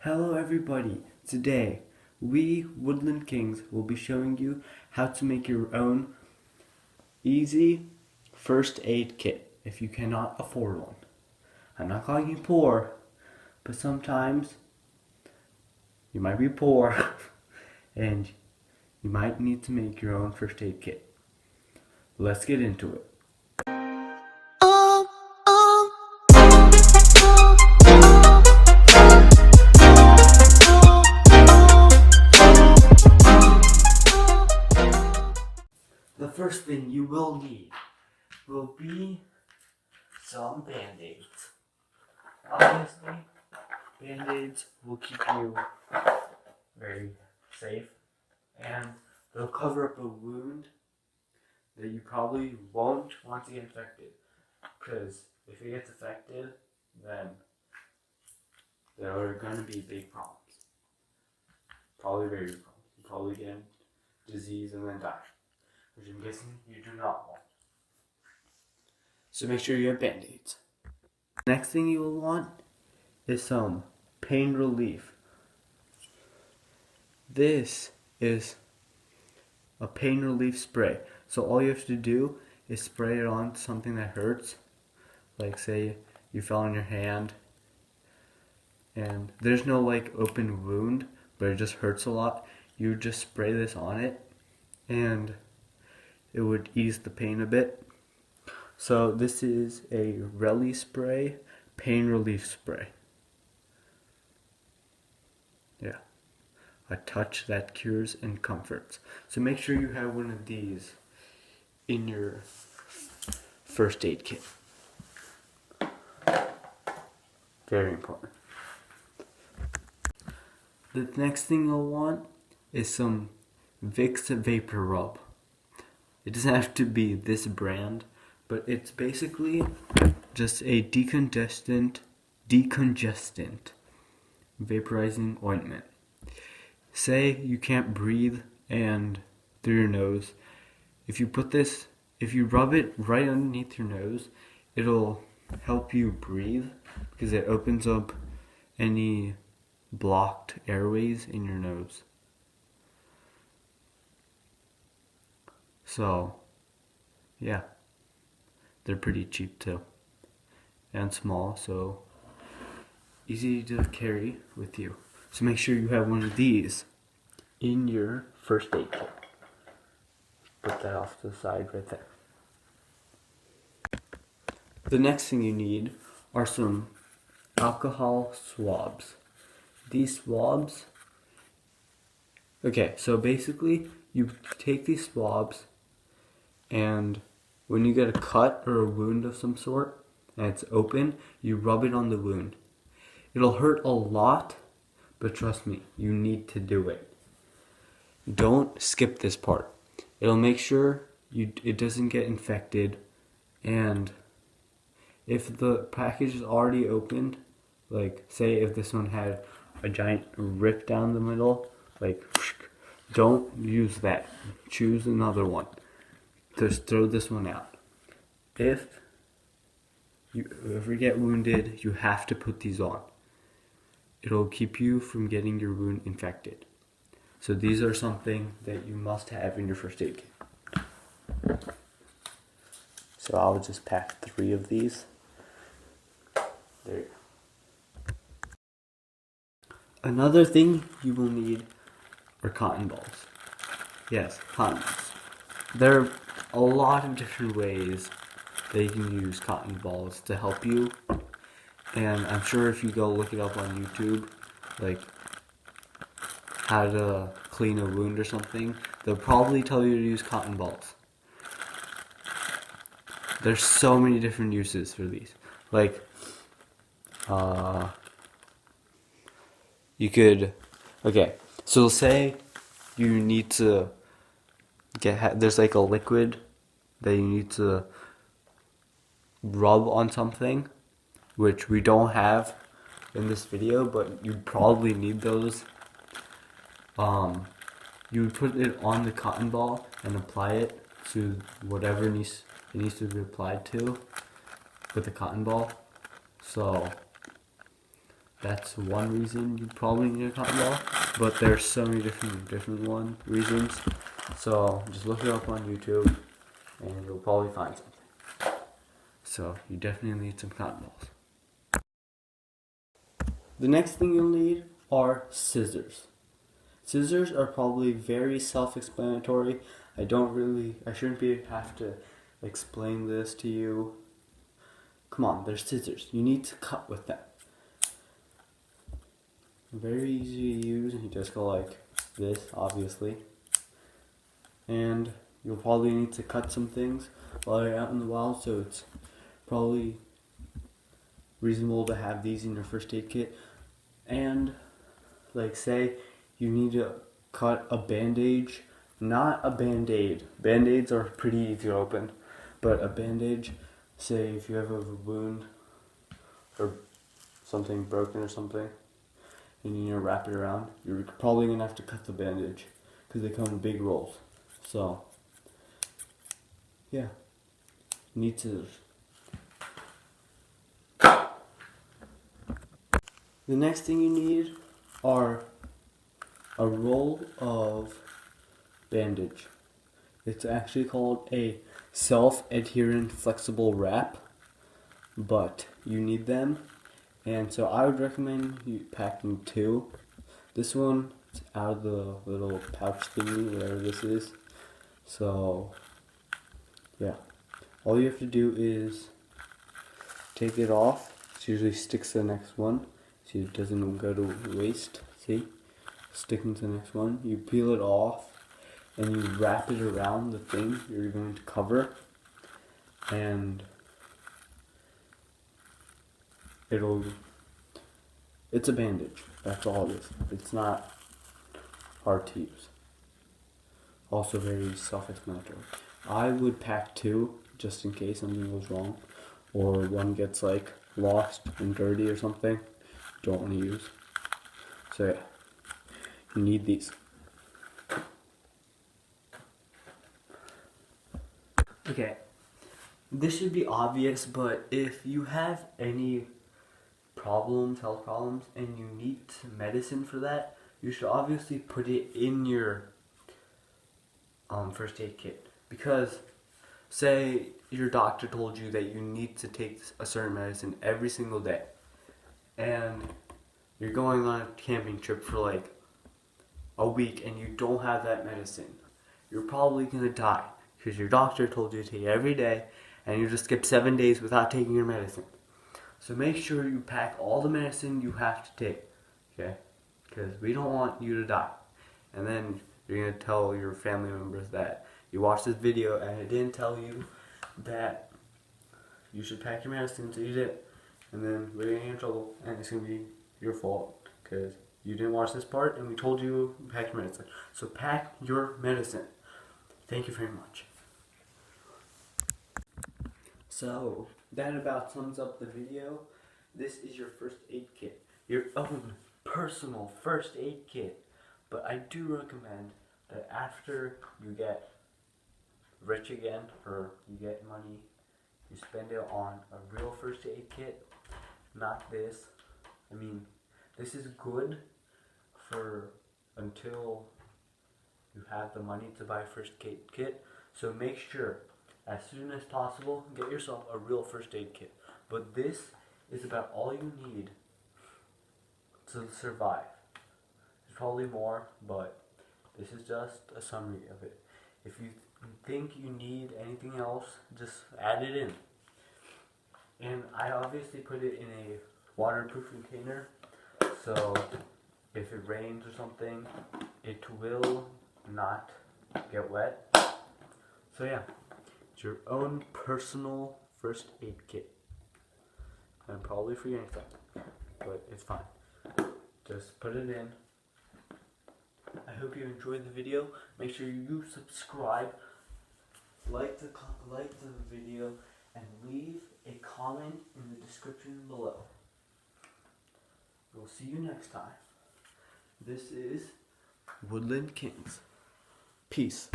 Hello everybody! Today, we Woodland Kings will be showing you how to make your own easy first aid kit if you cannot afford one. I'm not calling you poor, but sometimes you might be poor and you might need to make your own first aid kit. Let's get into it. The first thing you will need will be some band-aids. Obviously, band-aids will keep you very safe and they'll cover up a wound that you probably won't want to get infected, because if it gets affected, then there are going to be big problems. Probably very big problems. You probably get disease and then die, which I'm guessing you do not want. So make sure you have band-aids. Next thing you will want is some pain relief. This is a pain relief spray. So all you have to do is spray it on something that hurts. Like say you fell on your hand and there's no like open wound, but it just hurts a lot. You just spray this on it and it would ease the pain a bit. So this is a Relly spray pain relief spray. Yeah. A touch that cures and comforts. So make sure you have one of these in your first aid kit. Very important. The next thing you'll want is some Vicks Vapor Rub. It doesn't have to be this brand, but it's basically just a decongestant vaporizing ointment. Say you can't breathe and through your nose. If you rub it right underneath your nose, it'll help you breathe because it opens up any blocked airways in your nose. So, yeah, they're pretty cheap too and small, so easy to carry with you. So make sure you have one of these in your first aid kit. Put that off to the side right there. The next thing you need are some alcohol swabs. These swabs, okay, so basically you take these swabs and when you get a cut or a wound of some sort and it's open, you rub it on the wound. It'll hurt a lot, but trust me, you need to do it. Don't skip this part. It'll make sure it doesn't get infected, and if the package is already opened, like say if this one had a giant rip down the middle, like don't use that. Choose another one. Just throw this one out. If you ever get wounded, you have to put these on. It'll keep you from getting your wound infected. So these are something that you must have in your first aid kit. So I'll just pack 3 of these. There you go. Another thing you will need are cotton balls. Yes, cotton balls. There are a lot of different ways that you can use cotton balls to help you. And I'm sure if you go look it up on YouTube, like how to clean a wound or something, they'll probably tell you to use cotton balls. There's so many different uses for these. Like, you could, okay, so say you need to there's like a liquid that you need to rub on something, which we don't have in this video, but you probably need those. You would put it on the cotton ball and apply it to whatever it needs to be applied to with the cotton ball. So That's one reason you probably need a cotton ball, but there's so many different reasons. So just look it up on YouTube, and you'll probably find something. So you definitely need some cotton balls. The next thing you'll need are scissors. Scissors are probably very self-explanatory. I shouldn't have to explain this to you. Come on, they're scissors. You need to cut with them. Very easy to use, and you just go like this, obviously. And you'll probably need to cut some things while you're out in the wild, so it's probably reasonable to have these in your first aid kit. And like say you need to cut a bandage, not a band-aid. Band-aids are pretty easy to open, but a bandage, say if you have a wound or something broken or something, and you need to wrap it around, you're probably going to have to cut the bandage because they come in big rolls. So, yeah, you need scissors. The next thing you need are a roll of bandage. It's actually called a self-adherent flexible wrap, but you need them. And so I would recommend you packing 2. This one is out of the little pouch thingy, whatever this is. So, yeah. All you have to do is take it off. It usually sticks to the next one. See, it doesn't go to waste. See? Sticking to the next one. You peel it off and you wrap it around the thing you're going to cover. And it's a bandage. That's all it is. It's not hard to use. Also very self-explanatory. I would pack 2 just in case something goes wrong, or one gets like lost and dirty or something you don't want to use. So yeah, you need these. Okay, this should be obvious, but if you have any health problems, and you need medicine for that, you should obviously put it in your first aid kit. Because say your doctor told you that you need to take a certain medicine every single day, and you're going on a camping trip for like a week and you don't have that medicine, you're probably going to die because your doctor told you to take it every day and you just skip 7 days without taking your medicine. So make sure you pack all the medicine you have to take, okay? Because we don't want you to die. And then you're going to tell your family members that you watched this video and it didn't tell you that you should pack your medicine, so you did. And then we're going to get in trouble, and it's going to be your fault because you didn't watch this part and we told you to pack your medicine. So pack your medicine. Thank you very much. So that about sums up the video. This is your first aid kit, your own personal first aid kit. But I do recommend that after you get rich again, or you get money, you spend it on a real first aid kit, not this. I mean, this is good for until you have the money to buy a first aid kit. So make sure as soon as possible get yourself a real first aid kit. But this is about all you need to survive. There's probably more, but this is just a summary of it. If you think you need anything else, just add it in. And I obviously put it in a waterproof container, so if it rains or something, it will not get wet. So yeah, it's your own personal first aid kit. I'm probably forgetting something, but it's fine. Just put it in. I hope you enjoyed the video. Make sure you subscribe, like the video, and leave a comment in the description below. We'll see you next time. This is Woodland Kings. Peace.